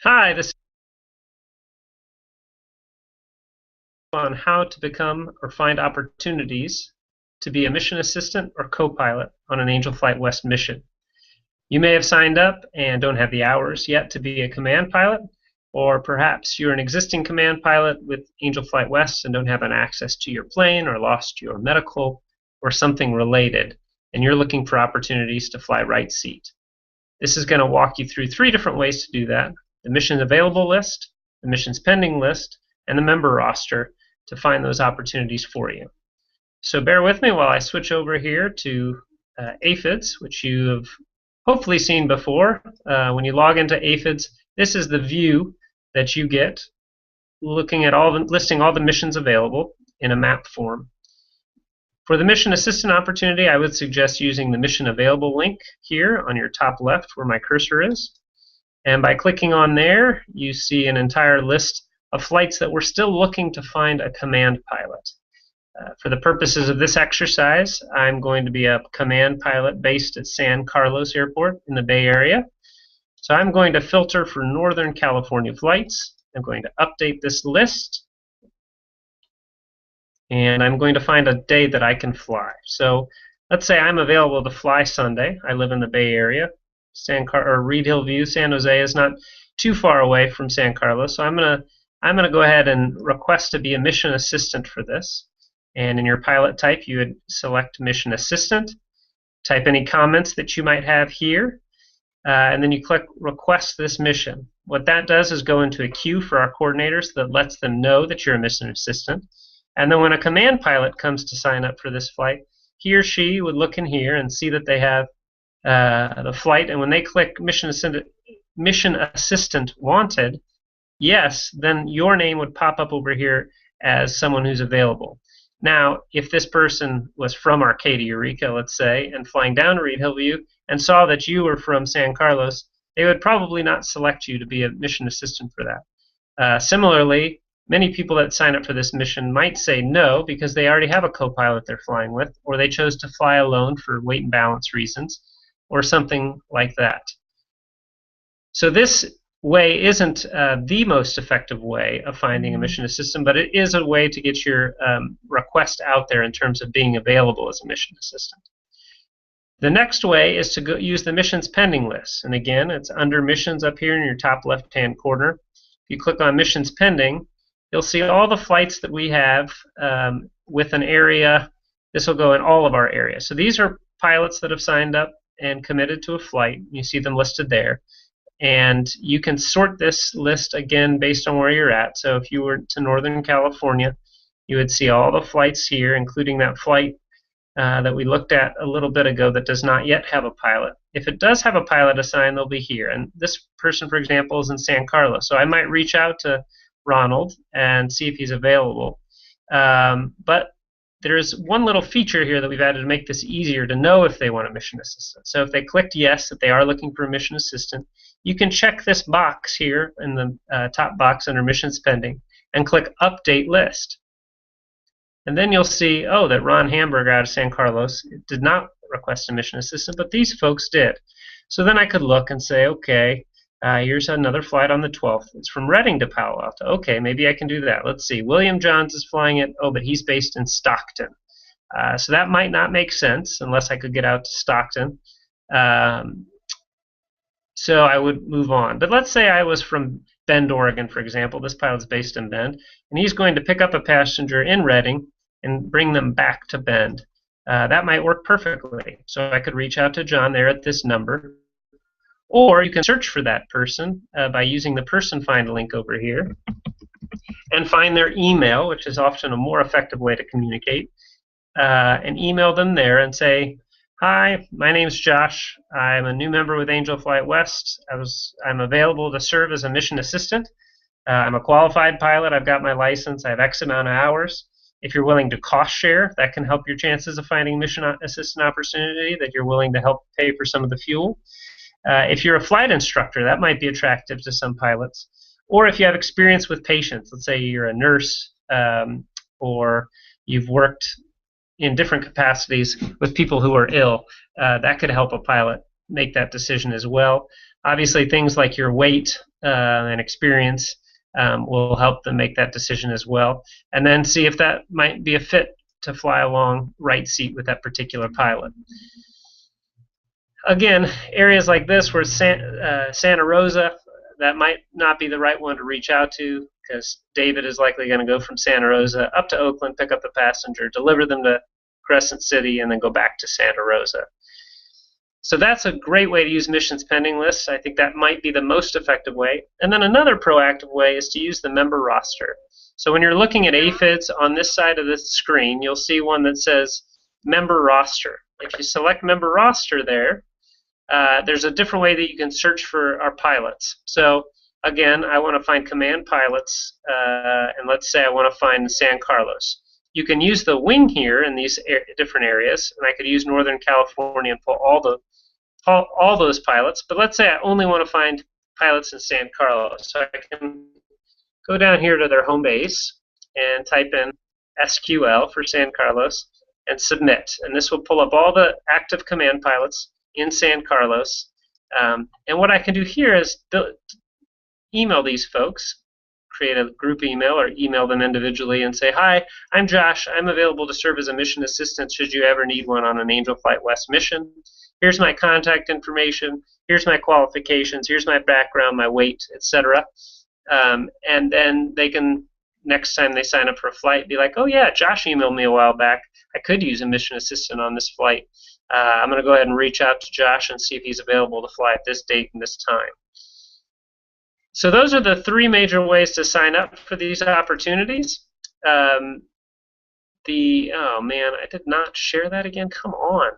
Hi, this is on how to become or find opportunities to be a mission assistant or co-pilot on an Angel Flight West mission. You may have signed up and don't have the hours yet to be a command pilot, or perhaps you're an existing command pilot with Angel Flight West and don't have an access to your plane or lost your medical or something related, and you're looking for opportunities to fly right seat. This is going to walk you through 3 different ways to do that: the mission available list, the missions pending list, and the member roster to find those opportunities for you. So bear with me while I switch over here to Aphids, which you have hopefully seen before. When you log into Aphids, this is the view that you get looking at listing all the missions available in a map form. For the mission assistant opportunity, I would suggest using the mission available link here on your top left where my cursor is. And by clicking on there, you see an entire list of flights that we're still looking to find a command pilot. For the purposes of this exercise, I'm going to be a command pilot based at San Carlos Airport in the Bay Area. So I'm going to filter for Northern California flights. I'm going to update this list. And I'm going to find a day that I can fly. So let's say I'm available to fly Sunday. I live in the Bay Area. Reed Hill View, San Jose is not too far away from San Carlos. So I'm gonna go ahead and request to be a mission assistant for this. And in your pilot type, you would select mission assistant, type any comments that you might have here, and then you click request this mission. What that does is go into a queue for our coordinators that lets them know that you're a mission assistant. And then when a command pilot comes to sign up for this flight, he or she would look in here and see that they have the flight, and when they click mission assistant wanted, yes, then your name would pop up over here as someone who's available. Now, if this person was from Arcadia Eureka, let's say, and flying down to Reed Hill View and saw that you were from San Carlos, they would probably not select you to be a mission assistant for that. Similarly, many people that sign up for this mission might say no because they already have a co-pilot they're flying with, or they chose to fly alone for weight and balance reasons, or something like that. So this way isn't the most effective way of finding a mission assistant, but it is a way to get your request out there in terms of being available as a mission assistant. The next way is to use the missions pending list. And again, it's under missions up here in your top left-hand corner. If you click on missions pending, you'll see all the flights that we have with an area. This will go in all of our areas. So these are pilots that have signed up and committed to a flight. You see them listed there. And you can sort this list again based on where you're at. So if you were to Northern California, you would see all the flights here, including that flight that we looked at a little bit ago that does not yet have a pilot. If it does have a pilot assigned, they'll be here. And this person, for example, is in San Carlos. So I might reach out to Ronald and see if he's available. But there's one little feature here that we've added to make this easier to know if they want a mission assistant. So if they clicked yes, that they are looking for a mission assistant, you can check this box here in the top box under missions pending and click update list. And then you'll see, oh, that Ron Hamburger out of San Carlos did not request a mission assistant, but these folks did. So then I could look and say, okay, here's another flight on the 12th. It's from Redding to Palo Alto. Okay, maybe I can do that. Let's see. William Johns is flying it. Oh, but he's based in Stockton. So that might not make sense unless I could get out to Stockton. So I would move on. But let's say I was from Bend, Oregon, for example. This pilot's based in Bend. And he's going to pick up a passenger in Redding and bring them back to Bend. That might work perfectly. So I could reach out to John there at this number. Or you can search for that person by using the person find link over here and find their email, which is often a more effective way to communicate, and email them there and say, hi, my name's Josh. I'm a new member with Angel Flight West. I'm available to serve as a mission assistant. I'm a qualified pilot. I've got my license. I have X amount of hours. If you're willing to cost share, that can help your chances of finding mission assistant opportunity, that you're willing to help pay for some of the fuel. If you're a flight instructor, that might be attractive to some pilots. Or if you have experience with patients, let's say you're a nurse or you've worked in different capacities with people who are ill, that could help a pilot make that decision as well. Obviously, things like your weight and experience will help them make that decision as well. And then see if that might be a fit to fly along right seat with that particular pilot. Again, areas like this where Santa Rosa, that might not be the right one to reach out to, because David is likely going to go from Santa Rosa up to Oakland, pick up the passenger, deliver them to Crescent City, and then go back to Santa Rosa. So that's a great way to use missions pending lists. I think that might be the most effective way. And then another proactive way is to use the member roster. So when you're looking at aphids on this side of the screen, you'll see one that says member roster. If you select member roster there, there's a different way that you can search for our pilots. So again, I want to find command pilots, and let's say I want to find San Carlos. You can use the wing here in these different areas, and I could use Northern California and pull all those pilots. But let's say I only want to find pilots in San Carlos. So I can go down here to their home base and type in SQL for San Carlos and submit. And this will pull up all the active command pilots in San Carlos. And what I can do here is email these folks, create a group email or email them individually and say, hi, I'm Josh. I'm available to serve as a mission assistant should you ever need one on an Angel Flight West mission. Here's my contact information. Here's my qualifications. Here's my background, my weight, etc. And then they can, next time they sign up for a flight, be like, oh yeah, Josh emailed me a while back. I could use a mission assistant on this flight. I'm going to go ahead and reach out to Josh and see if he's available to fly at this date and this time. So those are the three major ways to sign up for these opportunities. Oh man, I did not share that again. Come on.